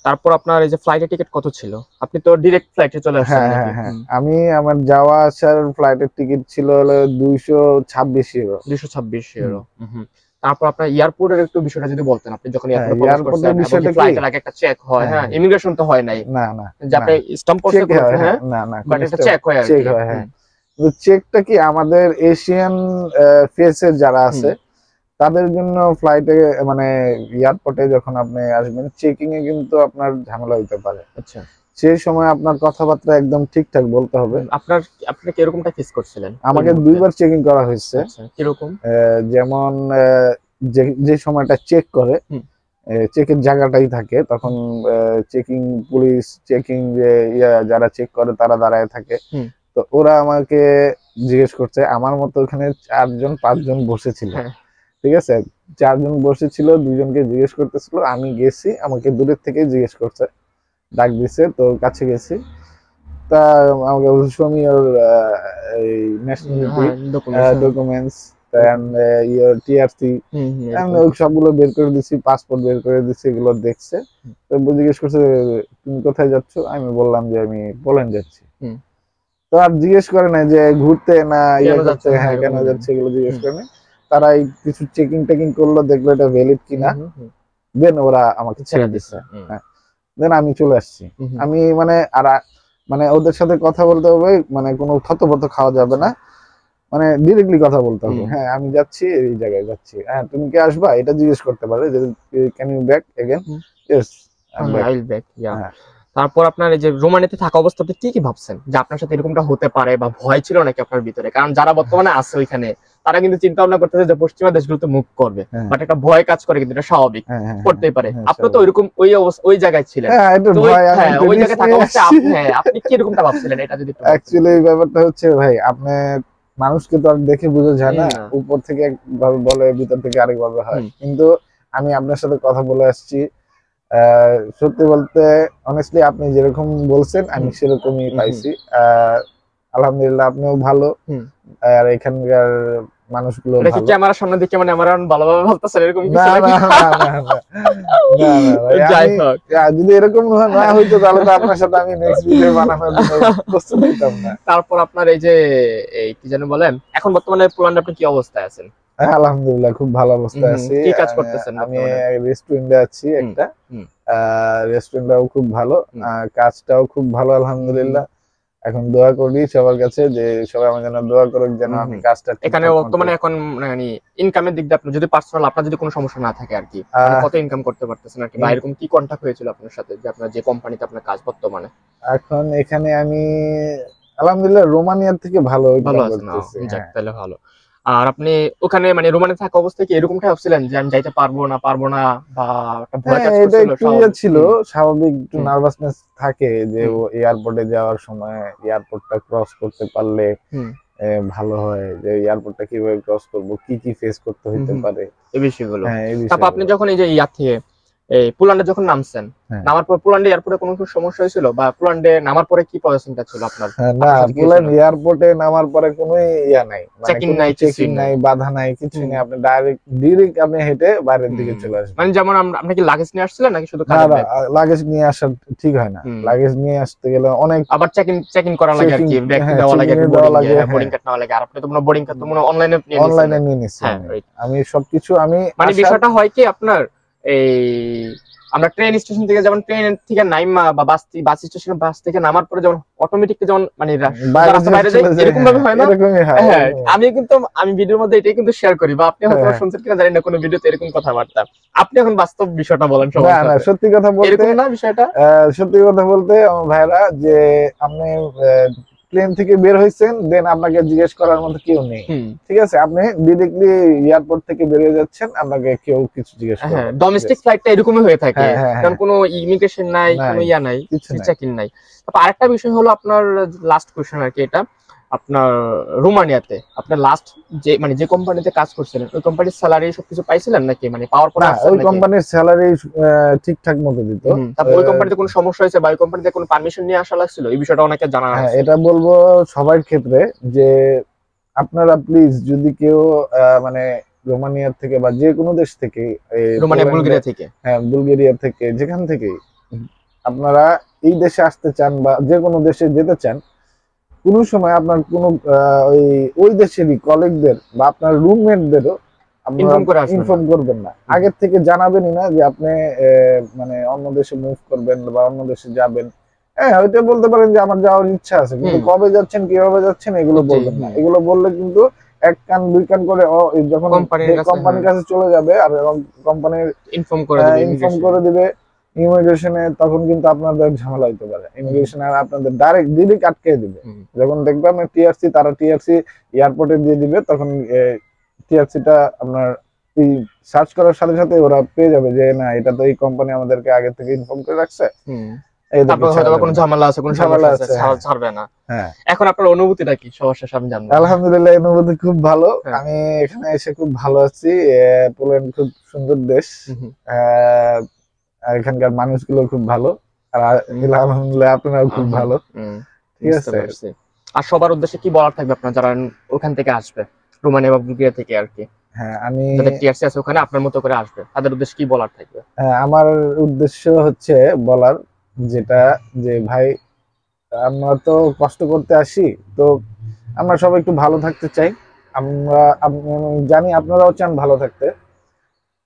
তারপর আপনার এই যে ফ্লাইটের টিকিট কত ছিল? আপনি তো ডিরেক্ট ফ্লাইটে চলে আসছেন হ্যাঁ নাকি? হ্যাঁ হ্যাঁ, আমি আমার যাওয়া আসার ফ্লাইটের টিকিট ছিল হলো 226 ইউরো। 226 ইউরো। হুম। তারপর আপনার এয়ারপোর্টের একটু বিষয়টা যদি বলতেন, আপনি যখন হ্যাঁ, এয়ারপোর্টে প্রবেশ এয়ারপোর্টের করছেন এবং কি বিষয়টা কি, ফ্লাইটের আগে একটা চেক হয়, হ্যাঁ হ্যাঁ? হ্যাঁ, ইমিগ্রেশন তো হয় নাই। না না যে না, আপনি স্ট্যাম্প করছে চেক কোনো হয়, একটা, হ্যাঁ, হ্যাঁ? না না, বাট কোন এটা স্টেপ চেক হয় চেক আরকি। হয়, হ্যাঁ। চেকটা কি আমাদের এশিয়ান ফেসের যারা হুম। আছে তাদের জন্য ফ্লাইটে মানে এয়ারপোর্টে যখন আপনি আসবেন চেকিং এ কিন্তু আপনার ঝামেলা হইতে পারে। আচ্ছা। সেই সময় আপনার কথাবার্তা একদম ঠিকঠাক বলতে হবে। আপনার আপনি কি এরকমটা ফেস করছিলেন ওই আমাকে মুহূর্তে? 2 বার চেকিং করা হয়েছে। আচ্ছা, কিরকম? যেমন যে যে সময়টা চেক করে হুম, চেকের জায়গাটাই থাকে তখন চেকিং পুলিশ চেকিং যে যারা চেক করে তারা দাঁড়ায় থাকে। হুম। তো ওরা আমাকে জিজ্ঞেস করছে, আমার মতো ওখানে 4 জন 5 জন বসেছিল, হ্যাঁ। ঠিক আছে? 4 জন বসেছিল, 2 জনকে জিজ্ঞেস করতেছিল, আমি গেছি, আমাকে দূরের থেকেই জিজ্ঞেস করছে, ডাক দিছে, তো কাছে গেছি, তা আমাকে বলছে শো মি ইওর এই ন্যাশনালিটি হ্যাঁ, ডকুমেন্টস, হ্যাঁ। ডকুমেন্টস এন্ড ইওর টিআরসি, এরকম ওই কিছু। সবগুলো বের করে দিছি, পাসপোর্ট বের করে দিছি, এগুলো দেখছে। হুম, তো জিজ্ঞেস করছে তুমি কোথায় যাচ্ছ, আমি বললাম যে আমি পোল্যান্ড যাচ্ছি। হুম। তো আর জিজ্ঞেস করে নাই যে ঘুরতে না কেন ইয়ে করতে, যাচ্ছেন? হ্যাঁ, হ্যাঁ কেন এরকম। যাচ্ছে এগুলো জিজ্ঞেস হুম, করে নাই। তারা এই কিছু চেকিং টেকিং করলো, দেখলো এটা ভ্যালিড হুম, কিনা, হুম, হুম। দেন ওরা আমাকে ছেড়ে ছেড়ে দিছে। দিচ্ছে। হ্যাঁ, দেন আমি চলে আসছি। হুম, হুম। আমি মানে আর মানে ওদের সাথে কথা বলতে হবে, মানে কোনো থতবত খাওয়া যাবে আচ্ছা। না, মানে ডিরেক্টলি কথা বলতে হবে। হুম। হ্যাঁ আমি যাচ্ছি, এই জায়গায় যাচ্ছি, হ্যাঁ তুমি কি আসবা, এটা জিজ্ঞেস করতে পারে যে can you back again, hmm. Yes I am হ্যাঁ, back. I will back, yeah. হ্যাঁ তারপর আপনার এই যে রোমানিতে থাকা অবস্থাতে কি, কি ভাবছেন? যে আপনার সাথে এরকমটা হতে পারে বা ভয় ছিল নাকি আপনার ভিতরে? কারণ যারা বর্তমানে আছে ওইখানে তারা কিন্তু চিন্তা ভাবনা করতেছে যে পশ্চিমা দেশগুলোতে মুভ করবে। হ্যাঁ বাট একটা ভয় কাজ করে, কিন্তু এটা স্বাভাবিক। হ্যাঁ হ্যাঁ হ্যাঁ করতেই পারে। হ্যাঁ, আপনি তো স্বাভাবিক। ওইরকম ওই জায়গায় ছিলেন। হ্যাঁ এটা তো ওই, ভয়, আমি হ্যাঁ, একটু ওই রিস্ক জায়গায় থাকা নিয়ে অবস্থায় আসছি। হ্যাঁ, আপনি কি এরকমটা ভাবছিলেন এটা যদি একটু বলতেন? অ্যাকচুয়ালি এই ব্যাপারটা হচ্ছে ভাই, আপনি মানুষকে তো আর দেখে বোঝা যায় না, না। উপর থেকে একভাবে বলে ভিতর থেকে আরেকভাবে হয়, হুম, কিন্তু আমি আপনার সাথে কথা বলে আসছি, সত্যি বলতে অনেস্টলি আপনি যেরকম বলছেন আমি হুম, সেরকমই হুম, পাইছি। আহ, আলহামদুলিল্লাহ আপনিও ভালো, হুম। আর এখানকার মানুষগুলো এটা কি ভালো। ক্যামেরার সামনে দিয়ে মানে আমার ভালোভাবে বলতেছেন এরকম না কিছু নাকি? না না না না, না না ভাই, যাই আমি হোক। যদি এরকম না হইতো তাহলে তো আপনার সাথে আমি নেক্সট ভিডিও বানানোর জন্য প্রস্তুত হইতাম না। তারপর আপনার এই যে এই কি যেন বলেন, এখন বর্তমানে পোল্যান্ডে আপনি কি অবস্থায় আছেন? হ্যাঁ, আলহামদুলিল্লাহ খুব ভালো অবস্থায় আছি। কি কাজ করতেছেন আমি বর্তমানে? রেস্টুরেন্টে আছি হুম, একটা। হুম, রেস্টুরেন্টটাও খুব ভালো, হুম, কাজটাও খুব ভালো হুম, আলহামদুলিল্লাহ। এখন দোয়া করি সবার কাছে যে সবাই আমার জন্য দোয়া করুক যেন হুম, আমি হুম। কাজটা এখানে ঠিকঠাক মতো। বর্তমানে এখন মানে ইনকামের দিক দিয়ে আপনার যদি পার্সোনাল আপনার যদি কোনো সমস্যা না থাকে আরকি। মানে আহ কত ইনকাম করতে পারতেছেন আরকি? বা ইন- এরকম কি কন্টাক্ট হয়েছিল আপনার সাথে যে আপনার যে কোম্পানিতে আপনার কাজ বর্তমানে? এখন এখানে আমি আলহামদুলিল্লাহ রোমানিয়ার থেকে ভালো ভালো ইনকাম আছেন। করতেছি। যাক হ্যাঁ তাহলে ভালো। আর আপনি ওখানে মানে রোমানে থাকা অবস্থায় কি এরকমটা ভাবছিলেন যে আমি যাইতে পারবো না বা একটা ভয় হ্যাঁ, কাজ এটা করছিল একটু স্বাভাবিক? ছিল, স্বাভাবিক একটু হুম, নার্ভাসনেস থাকে যে হুম, ও এয়ারপোর্টে যাওয়ার সময় এয়ারপোর্টটা ক্রস করতে পারলে হুম, ভালো হয়, যে এয়ারপোর্টটা কিভাবে ক্রস করব, কি কি ফেস করতে হুম, হইতে হুম। পারে। এই বিষয়গুলো। হ্যাঁ এই তারপর আপনি বিষয়গুলো। যখন এই যে ইয়া থেকে এই পোল্যান্ডে যখন নামছেন, হ্যাঁ নামার পর পোল্যান্ডে এয়ারপোর্টে কোনো সমস্যা হয়েছিল? বা পোল্যান্ডে নামার পরে কি প্রসেসিংটা ছিল আপনার? হ্যাঁ, না আপনার সাথে কি পোল্যান্ড হয়েছিল? এয়ারপোর্টে নামার পরে কোনো ইয়া নাই, মানে চেক ইন কোনো নাই, চেকিং কিছুই নাই। নাই, বাধা নাই, কিছুই হুম, নাই, আপনি ডিরেক্ট আপনি হেঁটে বাইরের দিকে হুম। চলে আসবেন। মানে যেমন আপনি কি লাগেজ নিয়ে আসছিলেন নাকি শুধু না কাঁধের না, ব্যাগ? লাগেজ নিয়ে আসা ঠিক হয় না, হুম। লাগেজ নিয়ে আসতে গেলে অনেক আবার চেক ইন করা লাগে চেকিং, আরকি। ব্যাগ হ্যাঁ দেওয়া লাগে চেকিং এ আরকি দেওয়া বোর্ডিং এ। লাগে, হ্যাঁ, বোর্ডিং হ্যাঁ কার্ড নেওয়া লাগে। আর আপনি তো মনে হয় বোর্ডিং কার্ড তো মনে হয় অনলাইনে নিয়ে নিছেন অনলাইনে নাকি? নিয়ে নিচ্ছি হ্যাঁ, আমি। রাইট। আমি সবকিছু আমি মানে আসার, বিষয়টা হয় কি আপনার এই আমরা ট্রেন স্টেশন থেকে যেমন ট্রেন থেকে নাইমা বা বাস স্টেশনে বাস থেকে নামার পরে যেমন অটোমেটিক যেমন মানে সোজা বাইরে রাস্তা যে বাইরে যাই চলে যায়, এরকম হ্যাঁ ভাবে হয় না? এরকমই হয়, হ্যাঁ, এরকমই হয়। আমি ভিডিওর মধ্যে এটাই কিন্তু শেয়ার করি বা আপনি হ্যাঁ হয়তো হ্যাঁ। শুনছেন কিনা জানি না কোনো ভিডিওতে এরকম কথাবার্তা। আপনি এখন বাস্তব বিষয়টা বলেন না সবার না, সাথে। সত্যি কথা বলতে, এরকম না বিষয়টা? সত্যি কথা বলতে আমার ভাইরা, যে আপনি প্লেন থেকে বের হয়েছেন, দেন আপনাকে জিজ্ঞেস করার মতো কেউ নেই, হুম। ঠিক আছে? আপনি ডিরেক্টলি এয়ারপোর্ট থেকে বেরিয়ে যাচ্ছেন, আপনাকে কেউ কিছু জিজ্ঞেস হ্যাঁ, করবে না, ঠিক ডোমেস্টিক আছে? ফ্লাইটটা এরকমই হয়ে থাকে। হ্যাঁ হ্যাঁ কারণ হ্যাঁ, কোনো ইমিগ্রেশন নাই, কোনো নাই, ইয়া নাই, কিছু নাই। চেক ইন নাই। তারপর আরেকটা বিষয় হলো আপনার লাস্ট কোয়েশ্চেন আরকি এটা। আপনার রোমানিয়াতে আপনার লাস্ট যে কোম্পানিতে কাজ করছিলেন, ওই কোম্পানির স্যালারি সবকিছু পাইছিলেন নাকি? মানে পাওয়ার পরে না, আসছেন ওই নাকি? কোম্পানির স্যালারি ঠিকঠাক মতো দিত। তারপর ওই কোম্পানিতে কোনো সমস্যা হয়েছে বা ওই কোম্পানিতে কোনো পারমিশন নিয়ে আসা লাগছিল? এই বিষয়টা অনেকে জানা হ্যাঁ, আছে। এটা বলবো সবার ক্ষেত্রে যে আপনারা প্লিজ যদি কেউ মানে রোমানিয়ার থেকে বা যে কোনো দেশ থেকে এই রোমানিয়া, পোল্যান্ডে, বুলগেরিয়া থেকে। হ্যাঁ বুলগেরিয়া থেকে, যেখান থেকে আপনারা এই দেশে আসতে চান বা যে কোনো দেশে যেতে চান, কোনো সময় আপনার কোনো ওই দেশেরই কলিগদের বা আপনার রুমমেটদেরও আপনারা ইনফর্ম করে আসবেন ইনফর্ম করবেন না, আগের থেকে জানাবেনই না যে আপনি মানে অন্য দেশে মুভ করবেন বা অন্য দেশে যাবেন। হ্যাঁ, ওইটা বলতে পারেন যে আমার যাওয়ার ইচ্ছা আছে, কিন্তু কবে যাচ্ছেন কিভাবে যাচ্ছেন এগুলো বলবেন না। এগুলো বললে কিন্তু এক কান দুই কান করে যখন কোম্পানির কাছে চলে যাবে আর কোম্পানির ইনফর্ম করে দিবে ইমিগ্রেশনে, তখন কিন্তু আপনাদের ঝামেলা হইতে পারে। ইমিগ্রেশন আর আপনাদের ডিরেক্ট আটকে দিবে। যখন দেখবে আপনার টিআরসি, তারা টিআরসি এয়ারপোর্টে দিয়ে দিবে, তখন টিআরসিটা আপনার সার্চ করার সাথে সাথে ওরা পেয়ে যাবে যে না, এটা তো এই কোম্পানি আমাদেরকে আগে থেকে ইনফর্ম করে রাখছে। ছাড়বে না। এখন আপনার অনুভূতিটা কি সবার শেষে আমি জানবো? আলহামদুলিল্লাহ, অনুভূতি খুব ভালো। আমি এখানে এসে খুব ভালো আছি। পোল্যান্ড খুব সুন্দর দেশ, এখানকার মানুষগুলো খুব ভালো, আর আলহামদুলিল্লাহ আপনারাও খুব ভালো। ঠিক আছে। আর সবার উদ্দেশ্যে কি বলার থাকবে আপনার যারা ওখান থেকে আসবে, রোমানিয়া বা বুলগেরিয়া থেকে আর কি? হ্যাঁ, আমি টিআরসি আছে ওখানে আপনার মতো করে আসবে, তাদের উদ্দেশ্যে কি বলার থাকবে? আমার উদ্দেশ্য হচ্ছে বলার যেটা, যে ভাই আমরা তো কষ্ট করতে আসি, তো আমরা সবাই একটু ভালো থাকতে চাই। আমরা জানি আপনারাও চান ভালো থাকতে,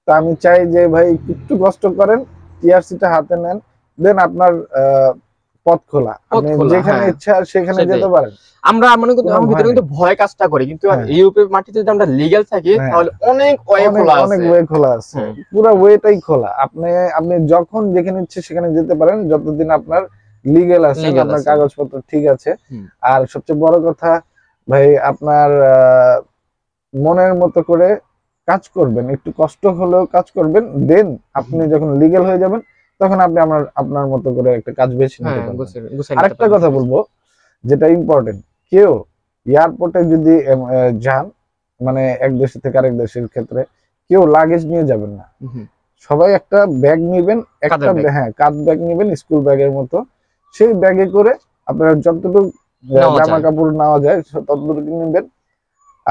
তো আমি চাই যে ভাই একটু কষ্ট করেন, টিআরসিটা হাতে নেন, দেন আপনার পথ খোলা, আপনি যেখানে ইচ্ছা সেখানে যেতে পারেন। আমরা মনে করি আমার ভিতরে কিন্তু ভয় কাজটা করি, কিন্তু ইউরোপের মাটিতে যদি আমরা লিগ্যাল থাকি তাহলে অনেক ওয়ে খোলা আছে, পুরো ওয়েটাই খোলা। আপনি যখন যেখানে ইচ্ছে সেখানে যেতে পারেন, যতদিন আপনার লিগ্যাল আছে, আপনার কাগজপত্র ঠিক আছে। আর সবচেয়ে বড় কথা ভাই, আপনার মনের মতো করে কাজ করবেন, একটু কষ্ট হলেও কাজ করবেন, দেন আপনি যখন লিগ্যাল হয়ে যাবেন তখন আপনি আপনার মতো করে একটা কাজ বেছে নিতে পারবেন। আরেকটা কথা বলবো যেটা ইম্পর্টেন্ট, কেউ এয়ারপোর্টে যদি যান, মানে এক দেশ থেকে আরেক দেশের ক্ষেত্রে, কেউ লাগেজ নিয়ে যাবেন না। সবাই একটা ব্যাগ নিবেন, একটা কাঁধ ব্যাগ নিবেন, স্কুল ব্যাগের মতো। সেই ব্যাগে করে আপনারা যতটুকু জামা কাপড় নেওয়া যায় ততটুকু নিবেন।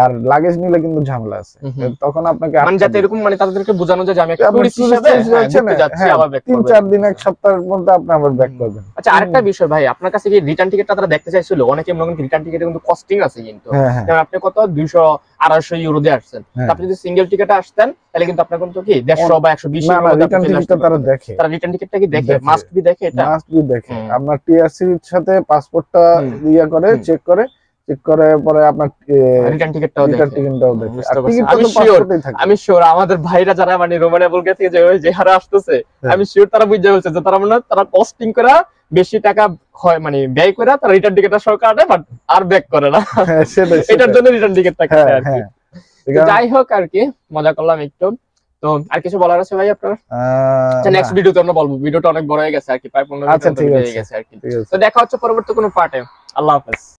আর লাগেজ নিলে কিন্তু ঝামেলা আছে, তখন আপনাকে যাতে এরকম তাদেরকে বোঝানো যায় যে আমি একটা টুরিস্ট হিসেবে যাচ্ছি, আবার ব্যাক করব। 3-4 দিন এক সপ্তাহের মধ্যে আপনি আবার ব্যাক করবেন। আচ্ছা, আরেকটা বিষয় ভাই, আপনার কাছে কি রিটার্ন টিকেটটা তারা দেখতে চাইছিল? অনেকে মনে করেন রিটার্ন টিকেটে কিন্তু কস্টিং আছে, কিন্তু কারণ আপনি কত 200-250 ইউরো দিয়ে আসছেন, আপনি যদি সিঙ্গেল টিকেটে আসতেন তাহলে কিন্তু আপনার কিন্তু কি 150 বা 120 ইউরো রিটার্ন টিকেটটা তারা দেখে। তারা রিটার্ন টিকেটটা কি দেখে? মাস্ট বি দেখে, এটা মাস্ট বি দেখে। আপনার টিআরসির সাথে পাসপোর্টটা করে চেক করে পরে আপনার রিটার্ন টিকেটটাও দেখে। আমি শিওর আমাদের ভাইরা যারা রোমানিয়া বুলগেরিয়া থেকে যে হারে আসতেছে, আমি শিওর তারা বুঝে বলছে যে তারা কস্টিং করে বেশি টাকা ব্যয় করে তারা রিটার্ন টিকেটটা সহ কাটে, বাট আর ব্যাক করে না। এটার জন্য রিটার্ন টিকেটটা কাটে আর কি। যাই হোক আর কি, মজা করলাম একটু। তো আর কিছু বলার আছে ভাই আপনার? নেক্সট ভিডিওতে আমরা বলবো, ভিডিওটা অনেক বড় হয়ে গেছে আর কি, প্রায় 15 মিনিট হয়ে গেছে আর কি। তো দেখা হচ্ছে পরবর্তী কোনো পার্টে। আল্লাহ হাফেজ।